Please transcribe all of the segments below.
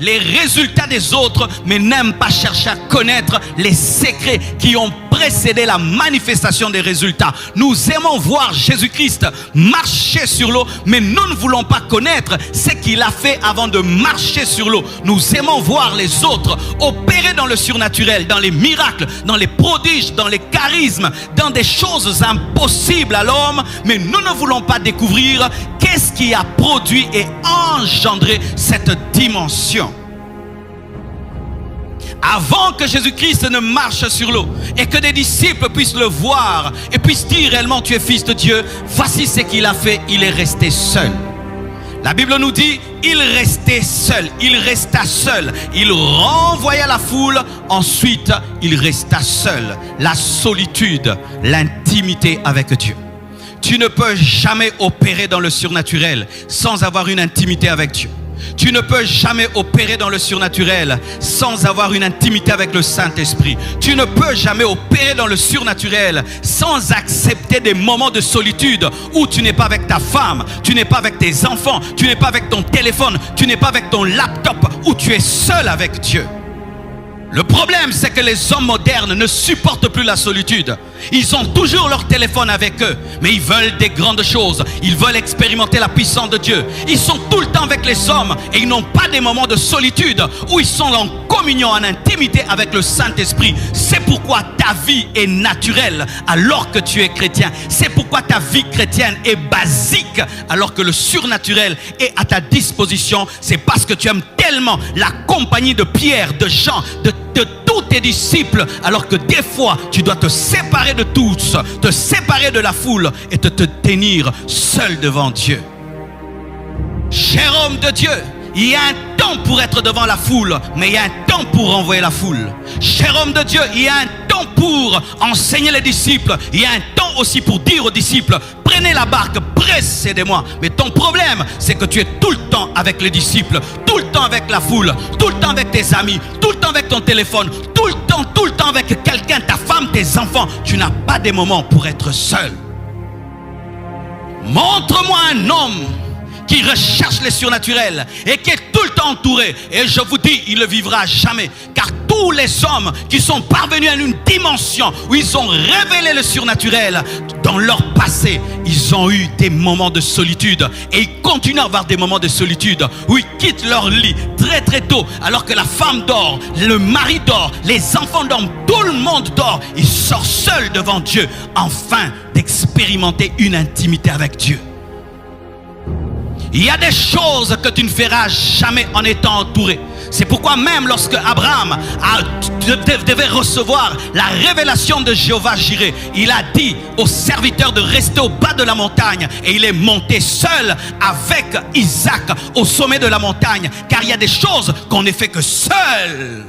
les résultats des autres, mais n'aime pas chercher à connaître les secrets qui ont précédé la manifestation des résultats. Nous aimons voir Jésus-Christ marcher sur l'eau, mais nous ne voulons pas connaître ce qu'il a fait avant de marcher sur l'eau. Nous aimons voir les autres opérer dans le surnaturel, dans les miracles, dans les prodiges, dans les charismes, dans des choses impossibles à l'homme, mais nous ne voulons pas découvrir qu'est-ce qui a produit et engendré cette dimension. Avant que Jésus-Christ ne marche sur l'eau et que des disciples puissent le voir et puissent dire réellement tu es fils de Dieu, voici ce qu'il a fait, il est resté seul. La Bible nous dit, il restait seul, il resta seul, il renvoya la foule, ensuite il resta seul. La solitude, l'intimité avec Dieu. Tu ne peux jamais opérer dans le surnaturel sans avoir une intimité avec Dieu. Tu ne peux jamais opérer dans le surnaturel sans avoir une intimité avec le Saint-Esprit. Tu ne peux jamais opérer dans le surnaturel sans accepter des moments de solitude où tu n'es pas avec ta femme, tu n'es pas avec tes enfants, tu n'es pas avec ton téléphone, tu n'es pas avec ton laptop, où tu es seul avec Dieu. Le problème, c'est que les hommes modernes ne supportent plus la solitude. Ils ont toujours leur téléphone avec eux, mais ils veulent des grandes choses. Ils veulent expérimenter la puissance de Dieu. Ils sont tout le temps avec les hommes et ils n'ont pas des moments de solitude où ils sont en communion, en intimité avec le Saint-Esprit. C'est pourquoi ta vie est naturelle alors que tu es chrétien. C'est pourquoi ta vie chrétienne est basique alors que le surnaturel est à ta disposition. C'est parce que tu aimes tellement la compagnie de Pierre, de Jean, de tous tes disciples, alors que des fois tu dois te séparer de tous, te séparer de la foule et te tenir seul devant Dieu. Cher homme de Dieu, il y a un temps pour être devant la foule, mais il y a un temps pour renvoyer la foule. Cher homme de Dieu, il y a un temps pour enseigner les disciples, il y a un temps aussi pour dire aux disciples, prenez la barque, précédez-moi. Mais ton problème, c'est que tu es tout le temps avec les disciples, tout le temps avec la foule, tout le temps avec tes amis, tout le temps avec ton téléphone, tout le temps avec quelqu'un, ta femme, tes enfants. Tu n'as pas des moments pour être seul. Montre-moi un homme qui recherche les surnaturels et qui est tout le temps entouré, et je vous dis, il ne vivra jamais. Car tous les hommes qui sont parvenus à une dimension où ils ont révélé le surnaturel, dans leur passé, ils ont eu des moments de solitude, et ils continuent à avoir des moments de solitude où ils quittent leur lit très très tôt, alors que la femme dort, le mari dort, les enfants dorment, tout le monde dort. Ils sortent seuls devant Dieu, afin d'expérimenter une intimité avec Dieu. Il y a des choses que tu ne feras jamais en étant entouré. C'est pourquoi même lorsque Abraham devait recevoir la révélation de Jéhovah Jireh, il a dit aux serviteurs de rester au bas de la montagne, et il est monté seul avec Isaac au sommet de la montagne, car il y a des choses qu'on ne fait que seul.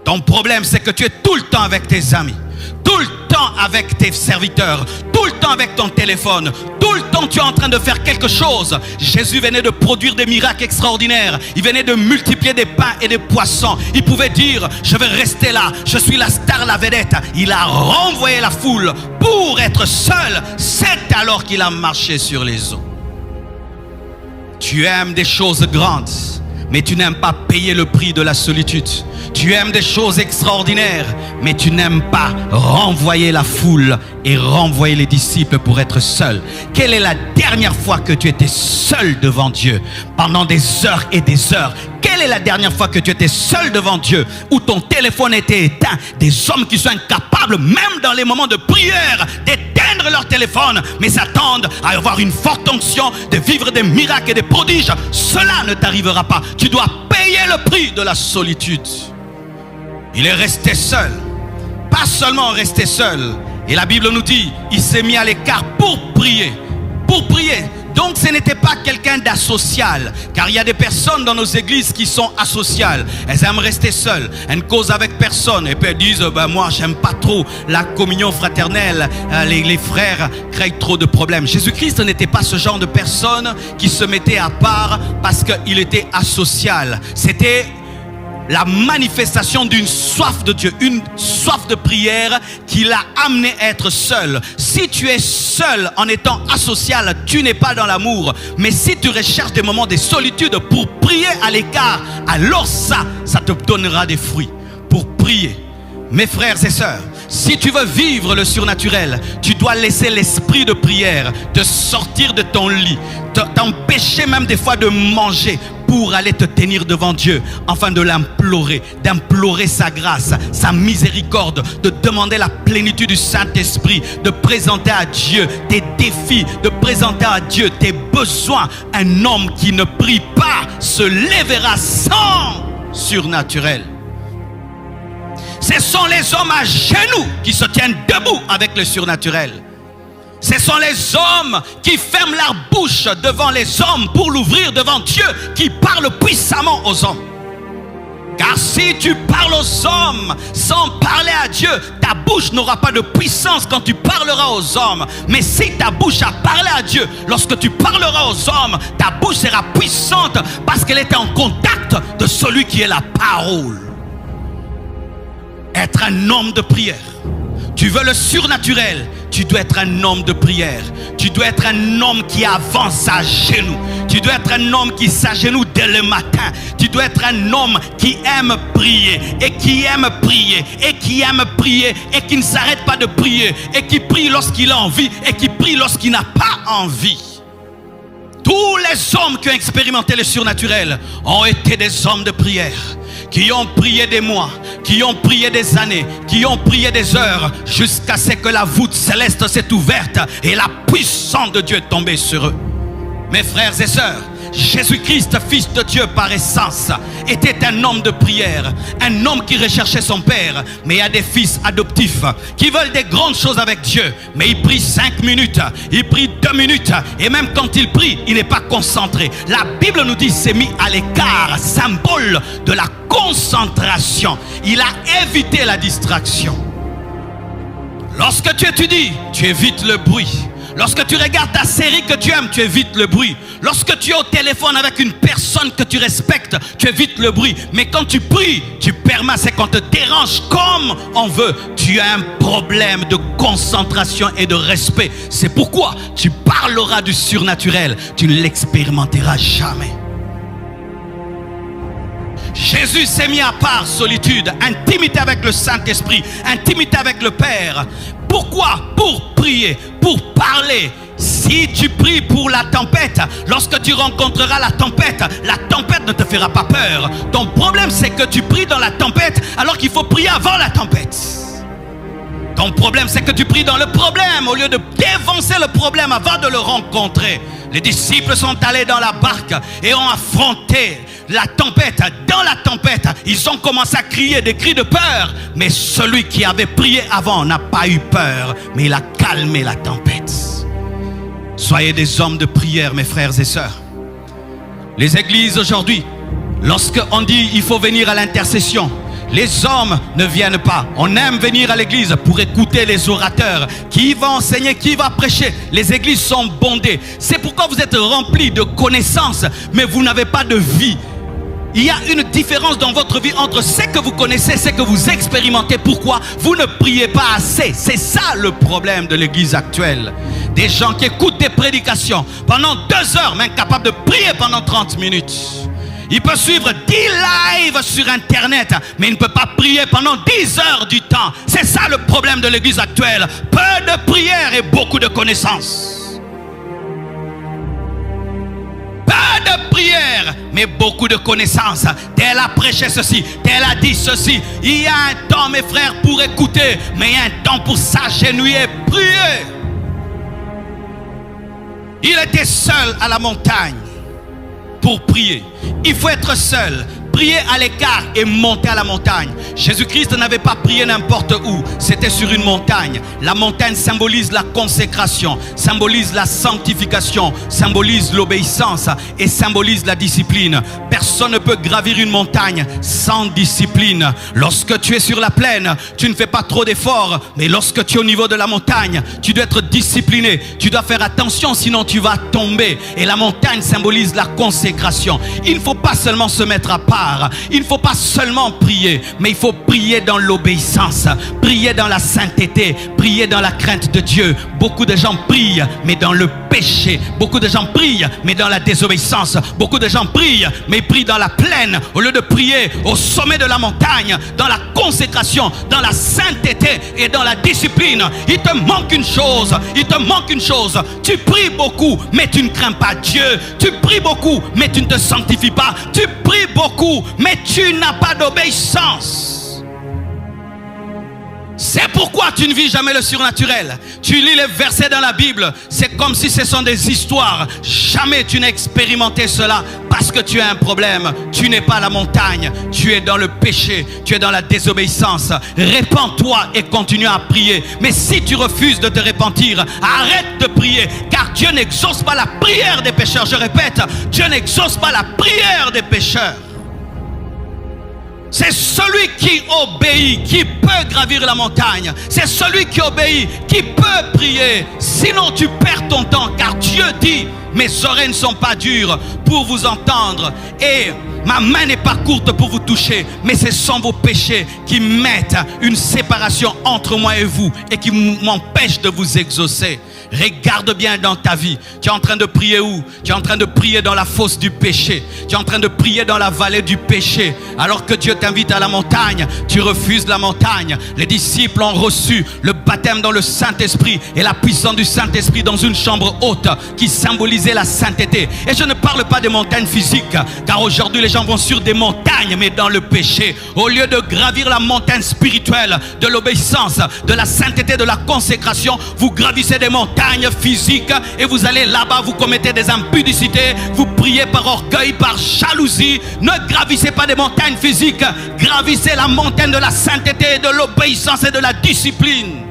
Ton problème, c'est que tu es tout le temps avec tes amis, tout le temps avec tes serviteurs, tout le temps avec ton téléphone, tout le temps tu es en train de faire quelque chose. Jésus venait de produire des miracles extraordinaires. Il venait de multiplier des pains et des poissons. Il pouvait dire, je vais rester là, je suis la star, la vedette. Il a renvoyé la foule pour être seul. C'est alors qu'il a marché sur les eaux. Tu aimes des choses grandes, mais tu n'aimes pas payer le prix de la solitude. Tu aimes des choses extraordinaires, mais tu n'aimes pas renvoyer la foule et renvoyer les disciples pour être seul. Quelle est la dernière fois que tu étais seul devant Dieu pendant des heures et des heures? Quelle est la dernière fois que tu étais seul devant Dieu, où ton téléphone était éteint? Des hommes qui sont incapables, même dans les moments de prière, d'éteindre leur téléphone, mais s'attendent à avoir une forte onction, de vivre des miracles et des prodiges. Cela ne t'arrivera pas. Tu dois payer le prix de la solitude. Il est resté seul, pas seulement resté seul. Et la Bible nous dit, il s'est mis à l'écart pour prier. Pour prier. Donc ce n'était pas quelqu'un d'asocial, car il y a des personnes dans nos églises qui sont asociales. Elles aiment rester seules, elles ne causent avec personne, et puis elles disent, moi j'aime pas trop la communion fraternelle, les frères créent trop de problèmes. Jésus-Christ n'était pas ce genre de personne qui se mettait à part parce qu'il était asocial. C'était la manifestation d'une soif de Dieu, une soif de prière qui l'a amené à être seul. Si tu es seul en étant asocial, tu n'es pas dans l'amour. Mais si tu recherches des moments de solitude pour prier à l'écart, alors ça te donnera des fruits pour prier. Mes frères et sœurs, si tu veux vivre le surnaturel, tu dois laisser l'esprit de prière te sortir de ton lit, t'empêcher même des fois de manger pour aller te tenir devant Dieu, afin de l'implorer, d'implorer sa grâce, sa miséricorde, de demander la plénitude du Saint-Esprit, de présenter à Dieu tes défis, de présenter à Dieu tes besoins. Un homme qui ne prie pas se lèvera sans surnaturel. Ce sont les hommes à genoux qui se tiennent debout avec le surnaturel. Ce sont les hommes qui ferment leur bouche devant les hommes pour l'ouvrir devant Dieu, qui parlent puissamment aux hommes. Car si tu parles aux hommes sans parler à Dieu, ta bouche n'aura pas de puissance quand tu parleras aux hommes. Mais si ta bouche a parlé à Dieu, lorsque tu parleras aux hommes, ta bouche sera puissante parce qu'elle était en contact de celui qui est la parole. Être un homme de prière. Tu veux le surnaturel, tu dois être un homme de prière. Tu dois être un homme qui avance à genoux. Tu dois être un homme qui s'agenouille dès le matin. Tu dois être un homme qui aime prier et qui aime prier et qui aime prier et qui ne s'arrête pas de prier et qui prie lorsqu'il a envie et qui prie lorsqu'il n'a pas envie. Tous les hommes qui ont expérimenté le surnaturel ont été des hommes de prière, qui ont prié des mois, qui ont prié des années, qui ont prié des heures, jusqu'à ce que la voûte céleste s'est ouverte et la puissance de Dieu est tombée sur eux. Mes frères et sœurs, Jésus-Christ, fils de Dieu par essence, était un homme de prière, un homme qui recherchait son Père. Mais il y a des fils adoptifs qui veulent des grandes choses avec Dieu, mais il prie 5 minutes, il prie 2 minutes, et même quand il prie, il n'est pas concentré. La Bible nous dit qu'il s'est mis à l'écart, symbole de la concentration. Il a évité la distraction. Lorsque tu étudies, tu évites le bruit. Lorsque tu regardes ta série que tu aimes, tu évites le bruit. Lorsque tu es au téléphone avec une personne que tu respectes, tu évites le bruit. Mais quand tu pries, tu permets à ce qu'on te dérange comme on veut. Tu as un problème de concentration et de respect. C'est pourquoi tu parleras du surnaturel. Tu ne l'expérimenteras jamais. Jésus s'est mis à part, solitude, intimité avec le Saint-Esprit, intimité avec le Père. Pourquoi? Pour prier, pour parler. Si tu pries pour la tempête, lorsque tu rencontreras la tempête ne te fera pas peur. Ton problème, c'est que tu pries dans la tempête alors qu'il faut prier avant la tempête. Ton problème, c'est que tu pries dans le problème au lieu de défoncer le problème avant de le rencontrer. Les disciples sont allés dans la barque et ont affronté la tempête. Dans la tempête, ils ont commencé à crier des cris de peur. Mais celui qui avait prié avant n'a pas eu peur, mais il a calmé la tempête. Soyez des hommes de prière, mes frères et sœurs. Les églises aujourd'hui, lorsqu'on dit il faut venir à l'intercession, les hommes ne viennent pas. On aime venir à l'église pour écouter les orateurs. Qui va enseigner, qui va prêcher? Les églises sont bondées. C'est pourquoi vous êtes remplis de connaissances, mais vous n'avez pas de vie. Il y a une différence dans votre vie entre ce que vous connaissez et ce que vous expérimentez. Pourquoi? Vous ne priez pas assez. C'est ça le problème de l'église actuelle. Des gens qui écoutent des prédications pendant 2 heures, mais incapables de prier pendant 30 minutes. Il peut suivre 10 lives sur internet, mais il ne peut pas prier pendant 10 heures du temps. C'est ça le problème de l'église actuelle. Peu de prière et beaucoup de connaissances. Peu de prière, mais beaucoup de connaissances. Tel a prêché ceci, tel a dit ceci. Il y a un temps, mes frères, pour écouter, mais il y a un temps pour s'agenouiller et prier. Il était seul à la montagne pour prier. Il faut être seul, prier à l'écart et monter à la montagne. Jésus-Christ n'avait pas prié n'importe où, c'était sur une montagne. La montagne symbolise la consécration, symbolise la sanctification, symbolise l'obéissance et symbolise la discipline. Personne ne peut gravir une montagne sans discipline. Lorsque tu es sur la plaine, tu ne fais pas trop d'efforts, mais lorsque tu es au niveau de la montagne, tu dois être discipliné, tu dois faire attention, sinon tu vas tomber. Et la montagne symbolise la consécration. Il ne faut pas seulement se mettre à part, soir, il ne faut pas seulement prier, mais il faut prier dans l'obéissance, prier dans la sainteté, prier dans la crainte de Dieu. Beaucoup de gens prient, mais dans le péché. Beaucoup de gens prient, mais dans la désobéissance. Beaucoup de gens prient, mais ils prient dans la plaine, au lieu de prier au sommet de la montagne, dans la consécration, dans la sainteté et dans la discipline. Il te manque une chose, il te manque une chose. Tu pries beaucoup, mais tu ne crains pas Dieu. Tu pries beaucoup, mais tu ne te sanctifies pas. Tu pries beaucoup, mais tu n'as pas d'obéissance. C'est pourquoi tu ne vis jamais le surnaturel. Tu lis les versets dans la Bible, c'est comme si ce sont des histoires. Jamais tu n'as expérimenté cela parce que tu as un problème. Tu n'es pas à la montagne, tu es dans le péché, tu es dans la désobéissance. Répands-toi et continue à prier. Mais si tu refuses de te repentir, arrête de prier, car Dieu n'exauce pas la prière des pécheurs. Je répète, Dieu n'exauce pas la prière des pécheurs. C'est celui qui obéit qui peut gravir la montagne. C'est celui qui obéit qui peut prier. Sinon tu perds ton temps, car Dieu dit: mes oreilles ne sont pas dures pour vous entendre et ma main n'est pas courte pour vous toucher. Mais ce sont vos péchés qui mettent une séparation entre moi et vous et qui m'empêchent de vous exaucer. Regarde bien dans ta vie. Tu es en train de prier où? Tu es en train de prier dans la fosse du péché. Tu es en train de prier dans la vallée du péché. Alors que Dieu t'invite à la montagne, tu refuses la montagne. Les disciples ont reçu le baptême dans le Saint-Esprit et la puissance du Saint-Esprit dans une chambre haute qui symbolisait la sainteté. Et je ne parle pas des montagnes physiques, car aujourd'hui les gens vont sur des montagnes, mais dans le péché. Au lieu de gravir la montagne spirituelle de l'obéissance, de la sainteté, de la consécration, vous gravissez des montagnes physique et vous allez là-bas, vous commettez des impudicités, vous priez par orgueil, par jalousie. Ne gravissez pas des montagnes physiques, gravissez la montagne de la sainteté, de l'obéissance et de la discipline.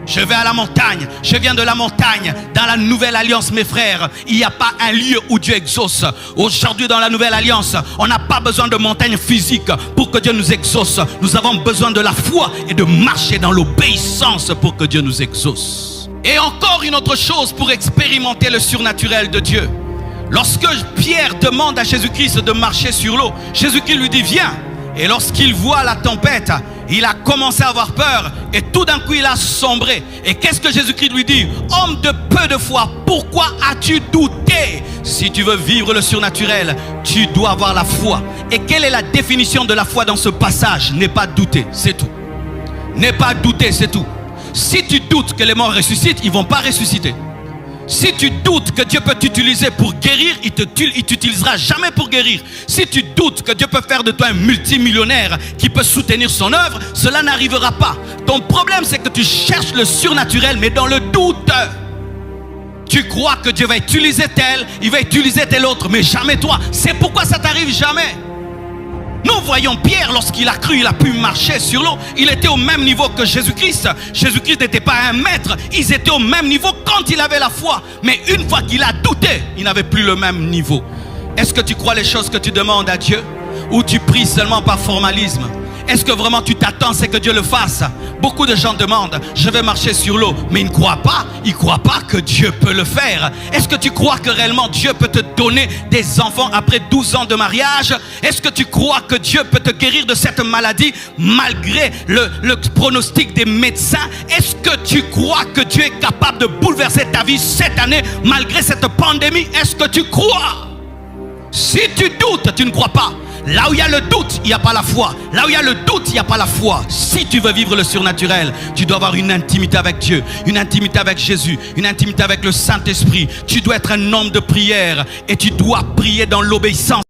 Je vais à la montagne, je viens de la montagne. Dans la nouvelle alliance, mes frères, il n'y a pas un lieu où Dieu exauce. Aujourd'hui, dans la nouvelle alliance, on n'a pas besoin de montagnes physiques pour que Dieu nous exauce. Nous avons besoin de la foi et de marcher dans l'obéissance pour que Dieu nous exauce. Et encore une autre chose pour expérimenter le surnaturel de Dieu. Lorsque Pierre demande à Jésus-Christ de marcher sur l'eau, Jésus-Christ lui dit: viens. Et lorsqu'il voit la tempête, il a commencé à avoir peur et tout d'un coup il a sombré. Et qu'est-ce que Jésus-Christ lui dit? Homme de peu de foi, pourquoi as-tu douté? Si tu veux vivre le surnaturel, tu dois avoir la foi. Et quelle est la définition de la foi dans ce passage? N'est pas douter, c'est tout. N'est pas douter, c'est tout. Si tu doutes que les morts ressuscitent, ils ne vont pas ressusciter. Si tu doutes que Dieu peut t'utiliser pour guérir, il ne t'utilisera jamais pour guérir. Si tu doutes que Dieu peut faire de toi un multimillionnaire qui peut soutenir son œuvre, cela n'arrivera pas. Ton problème, c'est que tu cherches le surnaturel, mais dans le doute. Tu crois que Dieu va utiliser tel, il va utiliser tel autre, mais jamais toi. C'est pourquoi ça t'arrive jamais. Nous voyons Pierre, lorsqu'il a cru, il a pu marcher sur l'eau. Il était au même niveau que Jésus-Christ. Jésus-Christ n'était pas un maître. Ils étaient au même niveau quand il avait la foi. Mais une fois qu'il a douté, il n'avait plus le même niveau. Est-ce que tu crois les choses que tu demandes à Dieu? Ou tu pries seulement par formalisme? Est-ce que vraiment tu t'attends c'est que Dieu le fasse? Beaucoup de gens demandent: je vais marcher sur l'eau, mais ils ne croient pas. Ils ne croient pas que Dieu peut le faire. Est-ce que tu crois que réellement Dieu peut te donner des enfants après 12 ans de mariage? Est-ce que tu crois que Dieu peut te guérir de cette maladie malgré le pronostic des médecins? Est-ce que tu crois que Dieu est capable de bouleverser ta vie cette année malgré cette pandémie? Est-ce que tu crois? Si tu doutes, tu ne crois pas. Là où il y a le doute, il n'y a pas la foi. Là où il y a le doute, il n'y a pas la foi. Si tu veux vivre le surnaturel, tu dois avoir une intimité avec Dieu, une intimité avec Jésus, une intimité avec le Saint-Esprit. Tu dois être un homme de prière et tu dois prier dans l'obéissance.